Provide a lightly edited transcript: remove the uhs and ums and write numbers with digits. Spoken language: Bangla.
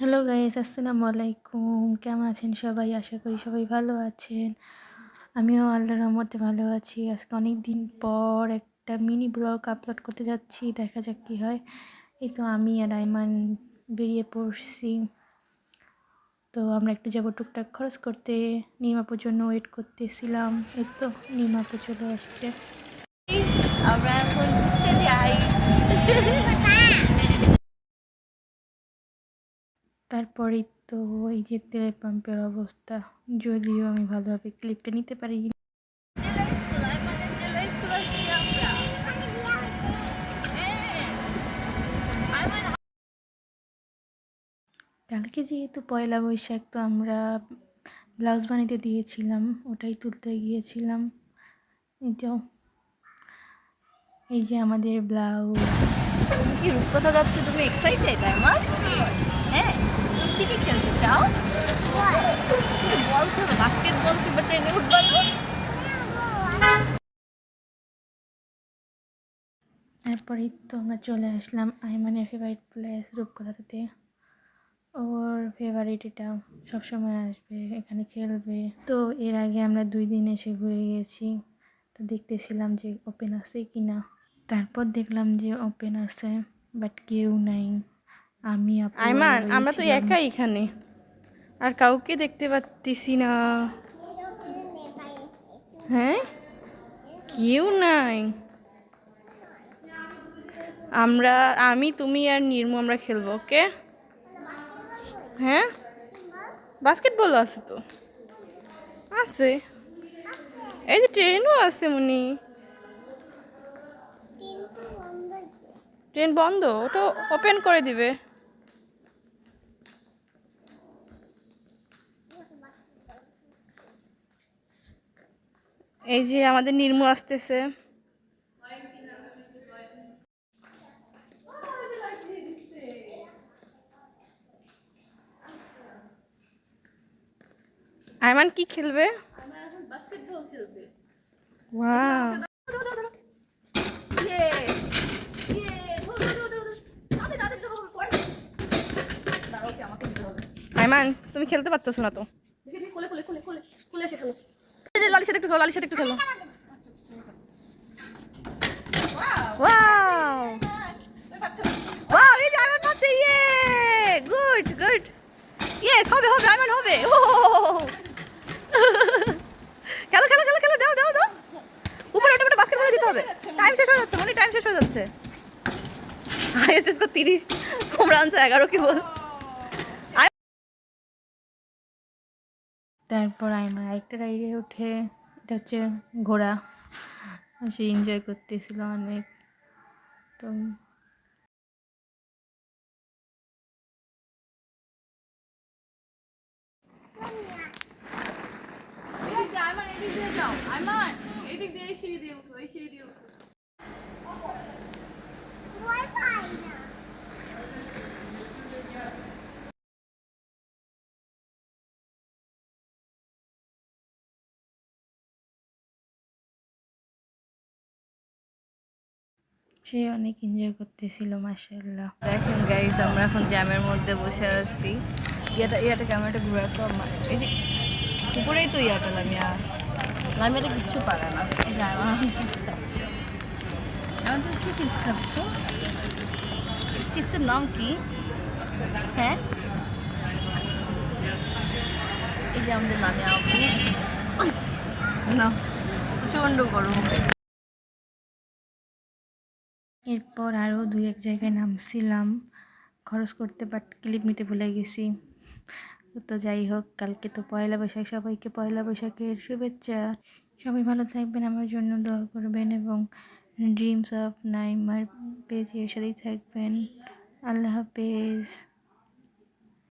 হ্যালো গাইস, আসসালামু আলাইকুম। কেমন আছেন সবাই? আশা করি সবাই ভালো আছেন। আমিও আল্লাহর রহমতে ভালো আছি। আজকে অনেক দিন পর একটা মিনি ব্লগ আপলোড করতে যাচ্ছি। দেখা যাক কী হয়। এই তো আমি আর আইমান বেরিয়ে পড়ছি। তো আমরা একটু যাবো টুকটাক খরচ করতে। নিমাপুর জন্য ওয়েট করতেছিলাম। এই তো নিমাপু চলে আসছে। আমরা এখন ঘুরতে যাই। তারপরেই তো এই যে তেল পাম্পের অবস্থা, যদিও আমি ভালোভাবে ক্লিপটা নিতে পারি। কালকে যেহেতু পয়লা বৈশাখ, তো আমরা ব্লাউজ বানাতে দিয়েছিলাম, ওটাই তুলতে গিয়েছিলাম। এই যে আমাদের ব্লাউজ। তুমি কি রূপকথা যাচ্ছ? তুমি এক্সাইটেড আমার? হ্যাঁ, তুমি কি কি খেলতে চাও? বল খেলো, বাস্কেটবল কিংবা টেনে ফুটবল। তারপরেই তো আমরা চলে আসলাম আইমানের ফেভারিট প্লেস রূপকথাতে। ওর ফেভারিট এটা, সবসময় আসবে, এখানে খেলবে। তো এর আগে আমরা 2 দিন এসে ঘুরে গিয়েছি। তো দেখতেছিলাম যে ওপেন আছে কি না। তারপর দেখলাম যে ওপেন আছে, বাট কেউ নাই। আমি আপু আইমান, আমরা তো গিয়েছিলাম। একাই এখানে, আর কাউকে দেখতে পাচ্ছি না। হ্যাঁ, কেউ নাই। আমি, তুমি আর নির্মু আমরা খেলবো, ওকে? হ্যাঁ, বাস্কেটবল আছে তো, আছে। এই যে ট্রেনও আছে মনি। ট্রেন বন্ধ, ওটা ওপেন করে দিবে। এই যে আমাদের নির্মু আসতেছে। আয়মান কি খেলবে? বাস্কেটবল খেলবে। ওয়াও, আয়মান তুমি খেলতে পারতেছো না তো। লালির সাথে একটু খেলো, লালির সাথে একটু খেলো। ওয়াও ওয়াও, এই যে আয়মান পাচ্ছে। ইয়ে, গুড গুড। ইয়েস, হবে হবে, আয়মান হবে। ও খেলো খেলো খেলো খেলো, দাও দাও দাও। উপরে ওটা বাস্কেট বলে দিতে হবে। টাইম শেষ হয়ে যাচ্ছে মনি, টাইম শেষ হয়ে যাচ্ছে। হাইয়েস্ট স্কোর 30, তোমরা আনছো 11। কি বল? তারপর আইমা একটা রাইডে উঠে, এটা হচ্ছে ঘোড়া, সে এনজয় করতেছিল অনেক। তো সে অনেক এনজয় করতেছিল, মাশাআল্লাহ। দেখেন গাইজ, আমরা এখন জ্যামের মধ্যে বসে আছি। ইয়াটা ক্যামেরাটা ঘুরে তো এই যে উপরেই তো লামিয়াটা কিচ্ছু পারে না। এই যে আমার চিপস খাচ্ছে। এখন তুমি কি চিপস খাচ্ছ? চিপসের নাম কি? হ্যাঁ, এই যে আমাদের লামিয়া আপু না, প্রচণ্ড গরম। এরপর আরও 2-1 জায়গায় নামছিলাম খরচ করতে, বাট ক্লিপ নিতে ভুলে গেছি। তো যাই হোক, কালকে তো পয়লা বৈশাখ, সবাইকে পয়লা বৈশাখের শুভেচ্ছা। সবাই ভালো থাকবেন, আমার জন্য দোয়া করবেন, এবং ড্রিমস অফ নাইমার পেজের সাথেই থাকবেন। আল্লাহ হাফেজ।